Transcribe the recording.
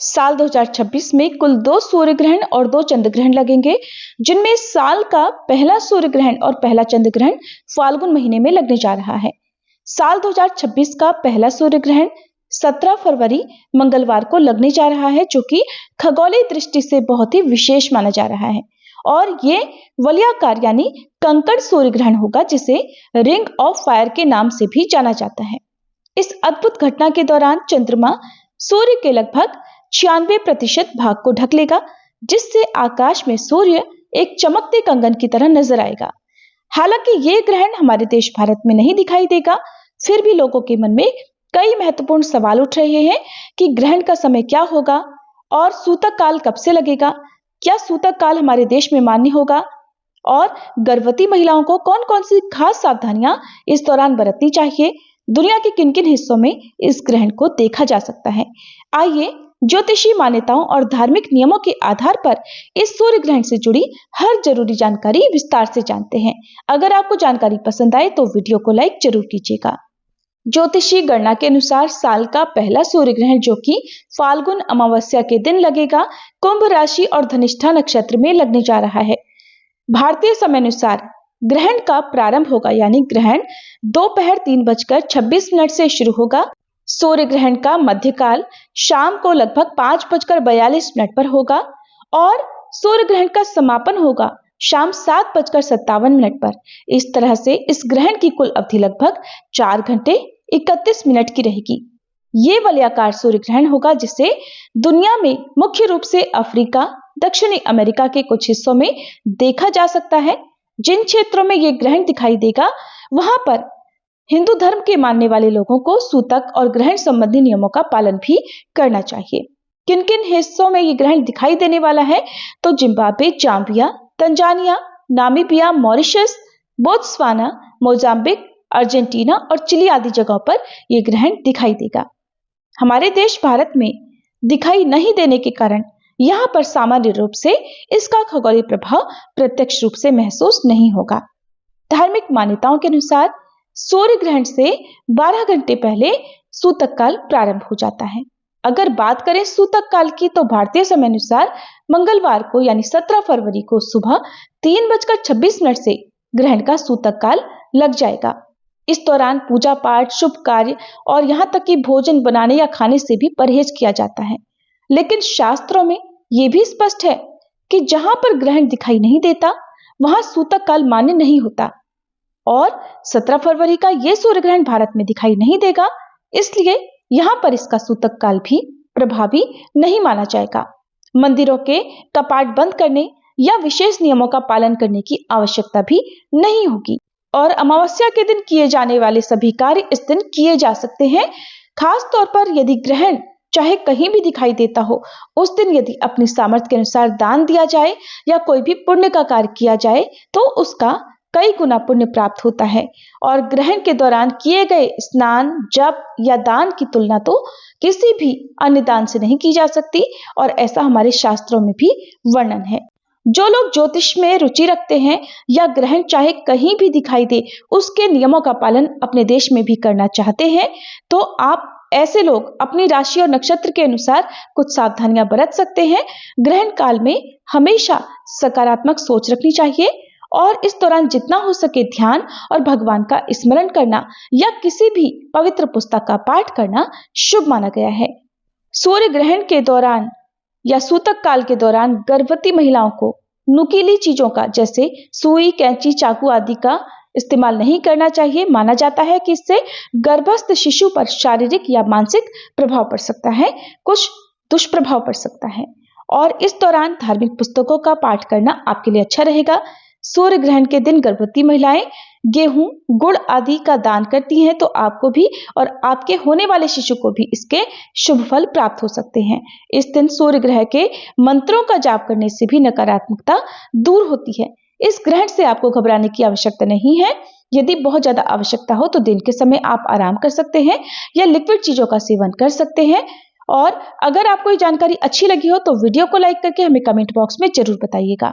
साल 2026 में कुल 2 सूर्य ग्रहण और 2 चंद्र ग्रहण लगेंगे, जिनमें साल का पहला सूर्य ग्रहण और पहला चंद्र ग्रहण फाल्गुन महीने में लगने जा रहा है। साल 2026 का पहला सूर्य ग्रहण 17 फरवरी मंगलवार को लगने जा रहा है, जो कि खगोलीय दृष्टि से बहुत ही विशेष माना जा रहा है। और ये वलयाकार यानी कंकड़ सूर्य ग्रहण होगा, जिसे रिंग ऑफ फायर के नाम से भी जाना जाता है। इस अद्भुत घटना के दौरान चंद्रमा सूर्य के लगभग 96% भाग को ढक लेगा, जिससे आकाश में सूर्य एक चमकते कंगन की तरह नजर आएगा। हालांकि ये ग्रहण हमारे देश भारत में नहीं दिखाई देगा, फिर भी लोगों के मन में कई महत्वपूर्ण सवाल उठ रहे हैं कि ग्रहण का समय क्या होगा और सूतक काल कब से लगेगा, क्या सूतक काल हमारे देश में मान्य होगा और गर्भवती महिलाओं को कौन कौन सी खास सावधानियां इस दौरान बरतनी चाहिए, दुनिया के किन किन हिस्सों में इस ग्रहण को देखा जा सकता है। आइए ज्योतिषी मान्यताओं और धार्मिक नियमों के आधार पर इस सूर्य ग्रहण से जुड़ी हर जरूरी जानकारी विस्तार से जानते हैं। अगर आपको जानकारी पसंद आए तो वीडियो को लाइक जरूर कीजिएगा। ज्योतिषी गणना के अनुसार साल का पहला सूर्य ग्रहण, जो कि फाल्गुन अमावस्या के दिन लगेगा, कुंभ राशि और धनिष्ठा नक्षत्र में लगने जा रहा है। भारतीय समय अनुसार ग्रहण का प्रारंभ होगा, यानी ग्रहण दोपहर 3:26 से शुरू होगा। सूर्य ग्रहण का मध्यकाल शाम को लगभग 5:42 पर होगा और सूर्य ग्रहण का समापन होगा शाम 7:57 पर। इस तरह से इस ग्रहण की कुल अवधि लगभग 4 घंटे 31 मिनट की रहेगी। ये वलयाकार सूर्य ग्रहण होगा, जिसे दुनिया में मुख्य रूप से अफ्रीका, दक्षिणी अमेरिका के कुछ हिस्सों में देखा जा सकता है। जिन क्षेत्रों में ये ग्रहण दिखाई देगा, वहां पर हिंदू धर्म के मानने वाले लोगों को सूतक और ग्रहण संबंधी नियमों का पालन भी करना चाहिए। किन किन हिस्सों में ये ग्रहण दिखाई देने वाला है, तो Zimbabwe, Zambia, Tanzania, Namibia, Mauritius, Botswana, Mozambique, Argentina और चिली आदि जगहों पर यह ग्रहण दिखाई देगा। हमारे देश भारत में दिखाई नहीं देने के कारण यहाँ पर सामान्य रूप से इसका खगोलीय प्रभाव प्रत्यक्ष रूप से महसूस नहीं होगा। धार्मिक मान्यताओं के अनुसार सूर्य ग्रहण से 12 घंटे पहले सूतक काल प्रारंभ हो जाता है। अगर बात करें सूतक काल की, तो भारतीय समय अनुसार मंगलवार को यानी 17 फरवरी को सुबह 3:26 से ग्रहण का सूतक काल लग जाएगा। इस दौरान पूजा पाठ, शुभ कार्य और यहाँ तक कि भोजन बनाने या खाने से भी परहेज किया जाता है। लेकिन शास्त्रों में यह भी स्पष्ट है कि जहां पर ग्रहण दिखाई नहीं देता, वहां सूतक काल मान्य नहीं होता और 17 फरवरी का यह सूर्य ग्रहण भारत में दिखाई नहीं देगा, इसलिए यहां पर इसका सूतक काल भी प्रभावी नहीं माना जाएगा। मंदिरों के कपाट बंद करने या विशेष नियमों का पालन करने की आवश्यकता भी नहीं होगी और अमावस्या के दिन किए जाने वाले सभी कार्य इस दिन किए जा सकते हैं। खास तौर पर यदि ग्रहण चाहे कहीं भी दिखाई देता हो, उस दिन यदि अपनी सामर्थ्य के अनुसार दान दिया जाए या कोई भी पुण्य का कार्य किया जाए, तो उसका कई गुना पुण्य प्राप्त होता है। और ग्रहण के दौरान किए गए स्नान, जप या दान की तुलना तो किसी भी अन्य दान से नहीं की जा सकती और ऐसा हमारे शास्त्रों में भी वर्णन है। जो लोग ज्योतिष में रुचि रखते हैं या ग्रहण चाहे कहीं भी दिखाई दे, उसके नियमों का पालन अपने देश में भी करना चाहते हैं, तो आप ऐसे लोग अपनी राशि और नक्षत्र के अनुसार कुछ सावधानियां बरत सकते हैं। ग्रहण काल में हमेशा सकारात्मक सोच रखनी चाहिए और इस दौरान जितना हो सके ध्यान और भगवान का स्मरण करना या किसी भी पवित्र पुस्तक का पाठ करना शुभ माना गया है। सूर्य ग्रहण के दौरान या सूतक काल के दौरान गर्भवती महिलाओं को नुकीली चीजों का, जैसे सुई, कैंची, चाकू आदि का इस्तेमाल नहीं करना चाहिए। माना जाता है कि इससे गर्भस्थ शिशु पर शारीरिक या मानसिक प्रभाव पड़ सकता है, कुछ दुष्प्रभाव पड़ सकता है और इस दौरान धार्मिक पुस्तकों का पाठ करना आपके लिए अच्छा रहेगा। सूर्य ग्रहण के दिन गर्भवती महिलाएं गेहूं, गुड़ आदि का दान करती हैं, तो आपको भी और आपके होने वाले शिशु को भी इसके शुभ फल प्राप्त हो सकते हैं। इस दिन सूर्य ग्रह के मंत्रों का जाप करने से भी नकारात्मकता दूर होती है। इस ग्रहण से आपको घबराने की आवश्यकता नहीं है। यदि बहुत ज्यादा आवश्यकता हो तो दिन के समय आप आराम कर सकते हैं या लिक्विड चीजों का सेवन कर सकते हैं। और अगर आपको ये जानकारी अच्छी लगी हो तो वीडियो को लाइक करके हमें कमेंट बॉक्स में जरूर बताइएगा।